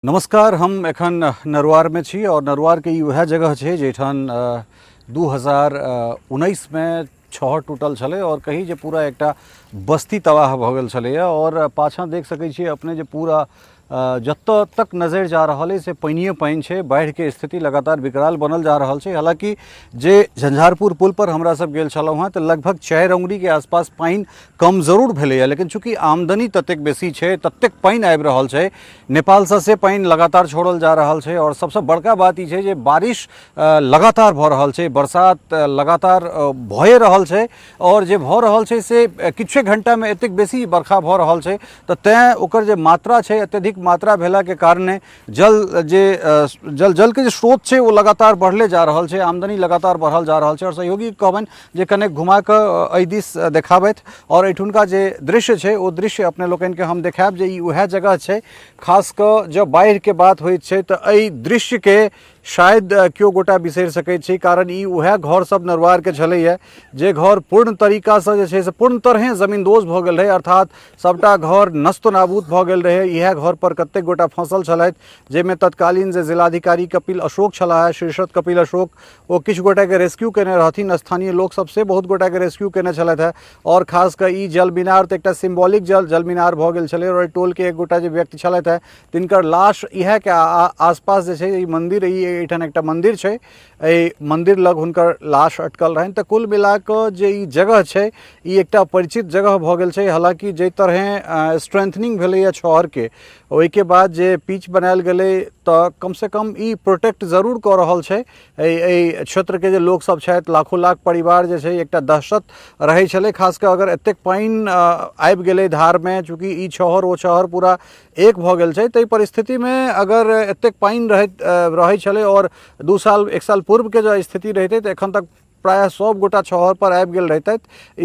नमस्कार। हम एखन नरवार में छी और नरवार के वह जगह है जेठान 2019 में छहर टूटल छले और कही जे पूरा एकटा बस्ती तबाह भ गेल छले और पाछा देख सकै छी अपने जे पूरा जत तक नजर जा रहा है से पानिए पानि है। बाढ़ के स्थिति लगातार विकराल बनल जा रहा है। हालांकि जे झंझारपुर पुल पर हमरा सब गेल छलहुँ हैं तो लगभग 4 अंगुरी के आसपास पानि कम जरूर भेलैया, लेकिन चूँकि आमदनी ततेक बेसी है, ततेक पानि आबि रहल है, नेपाल से पानि लगातार छोड़ल जा रहा है। और सबसे बड़का बात ई है जे बारिश लगातार भ रहल है, बरसात लगातार भए रहल है और जे भ रहल है से किछुए घंटा में एतेक बेसी बरखा भ रहल है तो तैं ओकर जे मात्रा है अत्यधिक मात्रा भेला के कारणे जल के जो स्रोत है वो लगातार बढ़ले जा रहा है, आमदनी लगातार बढ़ल जा रहा है। और सहयोगी कहबन जे कने घुमा के एहि दिस देखाबैत और एठुनका जे दृश्य है वो दृश्य अपने लोकन के हम देखाब जे ई वह जगह है। खास कर जब बाढ़ के बात होइत छै तो एहि दृश्य के शायद क्यों गोटा बिसरि सकैत छी, कारण ई वह घर सब नरवार के छलैया जे घर पूर्ण तरीका से पूर्ण तरहे जमींदोज भ गेल रहे, अर्थात सबटा घर नष्ट नाबूद भ गेल रहे। यह घर पर कतेक गोटा फंसल छलथि, जेमे तत्कालीन जे जिलाधिकारी कपिल अशोक छलाह, शीर्षद कपिल अशोक, वो किछु गोटा के रेस्क्यू केने रहथिन, स्थानीय लोक सबसे बहुत गोटा के रेस्क्यू केने छलथि है। और खास कर ई जल मीनार तो एकटा सिम्बॉलिक जल मीनार भ गेल छलै और टोल के एक गोटा जे व्यक्ति छलथि है तिनकर लाश इह के आसपास जे छै ई मंदिर एठान एकटा मंदिर है, मंदिर लग हुनकर लाश अटकल रहन। तो कुल मिला के जे ई जगह है ई एकटा परिचित जगह भ गेल छै। हालांकि जे तरह स्ट्रेंथनिंग भेलैया छहर के ओहि के बाद जे पिच बनायल गेलै तो कम से कम ई प्रोटेक्ट जरूर क रहल छै। क्षेत्र के जे लोग सब छथि, लाखों लाख परिवार जे छै एकटा दहशत रहै छलै, खास कर अगर एतेक पानि आबि गेलै धार में, चूँकि ई छहर ओ छहर पूरा एक भ गेल छै, ताहि परिस्थिति में अगर एतेक पानि रहै छलै और 2 साल 1 साल पूर्व के जो स्थिति रहते तो एखन तक प्रायः सब गोटा छहर पर आबि गेल रहते,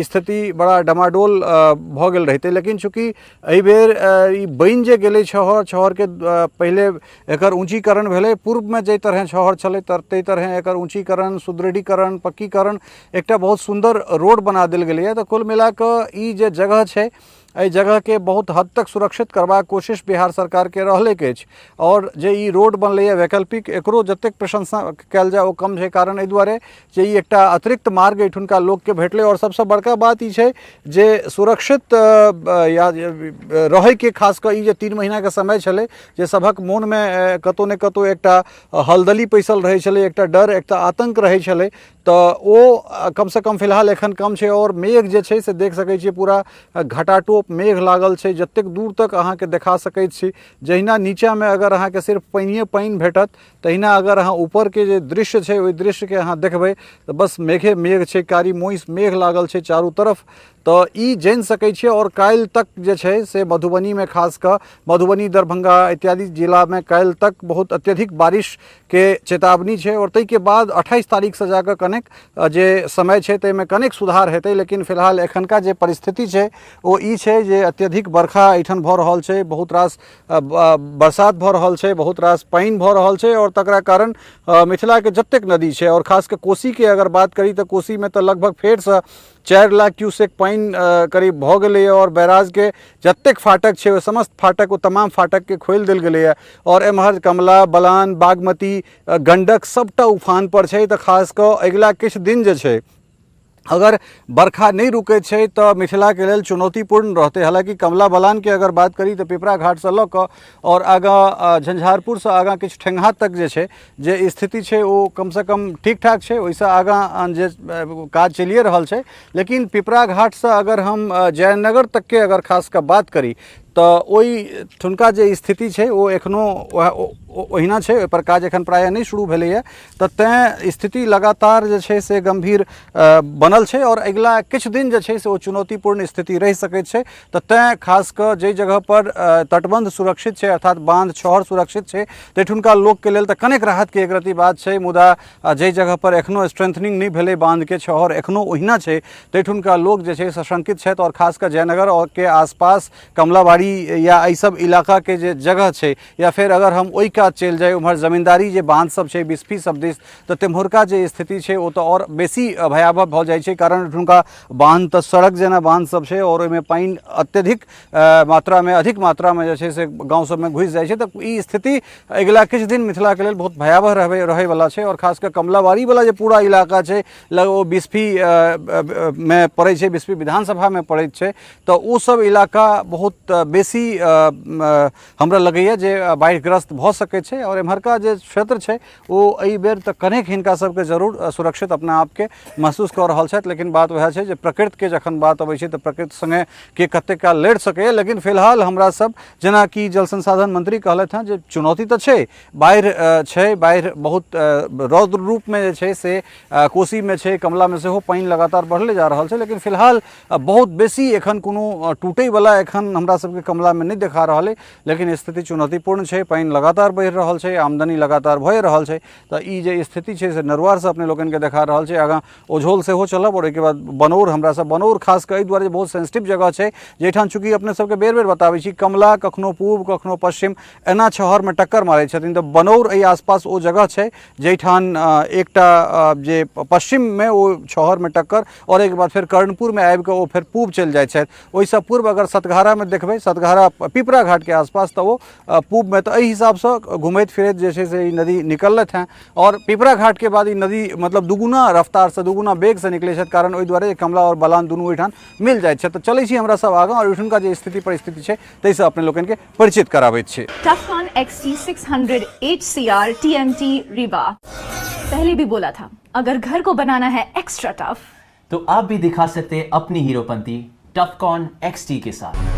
स्थिति बड़ा डमाडोल भ गेल रहते। लेकिन चूँकि एहि बेर ई बनि जे गेलै छहर के पहले एकर ऊँचीकरण भेलै, पूर्व में जे तरह छहर छलै ताहि तरह एकर ऊँचीकरण, सुदृढ़ीकरण, पक्कीकरण, एकटा बहुत सुंदर रोड बना देल गेलै। तो कुल मिला के ई जे जगह है एहि जगह के बहुत हद तक सुरक्षित करबाक कोशिश बिहार सरकार के रहले के अछि। और जे ई रोड बनलै वैकल्पिक, एकरो जतेक प्रशंसा कयल जाय ओ कम है, कारण एहि दुआरे जे ई एकटा अतिरिक्त मार्ग एठुनका लोक के भेटलै। और सबसे बड़का बात ई है जे सुरक्षित या रहे के, खास कर ई जे 3 महीना के समय छलै जे सबक मोन में कतौ ने कतौ एकटा हलदली पैसल रहे छलै, एकटा डर, एकटा आतंक रहे छलै, तो वो कम से कम फिलहाल एखन कम है। और मेघ जे छै से देख सकै छियै पूरा घटाटोप मेघ लागल छै, जतेक दूर तक अहाँ के देखा सकैत छी। जहिना नीचा में अगर अहाँ के सिर्फ पानिए पानि भेटत, तहिना अगर अहाँ ऊपर के जे दृश्य छै ओहि दृश्य के अहाँ देखबै तो बस मेघे मेघ छै, कारी मोइस मेघ लागल छै चारू तरफ। तो ई जानि सकै छियै। और काल्हि तक जे छै से मधुबनी में, खास कर मधुबनी, दरभंगा इत्यादि जिला में काल्हि तक बहुत अत्यधिक बारिश के चेतावनी है। और तै के बाद 28 तारीख से जाकर कनेक जे समय है तै में कनेक सुधार हेतै। लेकिन फिलहाल एखनका जे परिस्थिति है वो ई है जे अत्यधिक बरखा एठन भ रहल छै, बहुत रास बरसात भ रहल छै, बहुत रास पानि भ रहल छै। और तकरा कारण मिथिला के जतेक नदी है, और खास कर कोसी के अगर बात करी तो कोसी में तो लगभग फेर से 4 लाख क्यूसेक पानि करीब भ गेलैया। और बैराज के जतेक फाटक है समस्त फाटक, वो तमाम फाटक के खोलि देल गेलैया। और एम्हर कमला, बलान, बागमती, गंडक सबटा उफान पर है। तो खास कर अगिला किछु दिन जे छै अगर बरखा नहीं रुके छै तो मिथिला के लेल चुनौतीपूर्ण रहते। हालांकि कमला बलान के अगर बात करी तो पिपरा घाट से लऽ कऽ और आगाँ झंझारपुर से आगाँ किछु ठेंगहा तक जे स्थिति है वो कम से कम ठीक ठाक है, वैसे आगाँ जे काज चलिए रहल छै। लेकिन पिपरा घाट से अगर हम जयनगर तक के अगर खास कर बात करी तो ओहि ठुनका जे स्थिति है वो एखनो ओहिना है, ओहि पर काज एखन प्रायः नहीं शुरू भेलैया। तो तैं स्थिति लगातार जे छै से गंभीर बनल है। और अगिला किछु दिन जे छै से वो चुनौतीपूर्ण स्थिति रहि सकैत छै। तो तैं खास कर जे जगह पर तटबंध सुरक्षित है, अर्थात बांध छहर सुरक्षित है, तैठुनका लोक के लेल तो कनेक राहत के एक रत्ती बात है। मुदा जे जगह पर एखनो स्ट्रेंथनिंग नहीं भेलै बांध के, छहर एखनो ओहिना है, तैठुनका लोक जे छै सशंकित छथि। और खास कर जयनगर और के आसपास कमलाबाड़ी या एहि सब इलाका के जे जगह है, या फिर अगर हम ओहि काज चलि जाए, उम्हर जमींदारी जे बांध सब छै बिस्फी सब दिस, तऽ तेम्हुरका जे स्थिति छै ओ तऽ और बेसी भयावह भऽ जाइ छै, कारण एहिठुनका बांध तऽ सड़क जेना बांध सब छै और ओहिमे पानि अत्यधिक मात्रामे अधिक मात्रामे जे छै से गाँव सबमे घुसि जाइ छै। तऽ ई स्थिति अगिला किछु दिन मिथिलाके लेल बहुत भयावह रहैवला छै, और खास कऽ कमलाबाड़ी वाला जे पूरा इलाका छै ओ बिस्फी में पड़ै छै, बिस्फी विधानसभामे पड़ैत छै, तऽ ओ सब इलाका बहुत बेसी हमरा लगैए जे बाढ़िग्रस्त भऽ सकैत छै। और एम्हरका जे क्षेत्र छै ओ एहि बेर तऽ कनेक हिनका सबके जरूर सुरक्षित अपना आपके महसूस कऽ रहल छथि, लेकिन बात वएह छै जे प्रकृतिके जखन बात अबै छै तऽ प्रकृति संगे के कतेक काल लड़ि सकैए। लेकिन फिलहाल हमरा सब जेना कि जल संसाधन मंत्री कहलथि हैं जे चुनौती तऽ छै, बाढ़ि छै, बाढ़ि बहुत रौद्र रूपमे जे छै से कोसीमे छै, कमलामे सेहो पानि लगातार बढ़ले जा रहल छै, लेकिन फिलहाल बहुत बेसी एखन कोनो टूटैवला एखन हमरा सबके कमलामे नहीं देखा रहल है। लेकिन स्थिति चुनौतीपूर्ण छै, पानि लगातार बढ़ि रहल छै, आमदनी लगातार भए रहल छै, तऽ ई जे स्थिति छै से नरुआर से अपने लोगन के देखा रहल छै। आगाँ ओझोल सेहो चलब, और एहिके बाद बनौर, हमरा सब बनौर खास कऽ एहि दुआरे बहुत सेंसिटिव जगह छै, जेठान चूँकि अपने सबके बेर बेर बताबै छी कमला कखनो पूर्व कखनो पश्चिम एना छहरमे टक्कर मारै छथिन, तऽ बनौर एहि आसपास ओ जगह छै जेठान एकटा जे पश्चिममे ओ छहरमे टक्कर, और एक बाद फेर कर्णपुरमे आबि कऽ ओ फेर पूब चलि जाइ छथि। ओहिसँ पूर्व अगर सतघारामे देखबै, सतघारा पिपरा घाटके आसपास, तऽ ओ पूबमे, तऽ एहि हिसाबसँ घुमैत फिरैत जे छै से ई नदी निकलत हैं, और पिपरा घाट के बाद ई नदी मतलब दुगुना रफ्तार से दुगुना वेग से निकले छै, कारण ओहि दुआरे कमला और बलान दुनू ओहिठाम मिल जाइ छै। तऽ चलै छी हमरा सब आगाँ और ओहिठुनका जे स्थिति परिस्थिति छै ताहिसँ अपने लोकनि के परिचित कराबैत छी। टफकॉन XT 600 HCR TMT रीवा। पहले भी बोला था, अगर घर को बनाना है एक्स्ट्रा टफ, तो आप भी दिखा सकते अपनी हीरोपंती टफकॉन XT के साथ।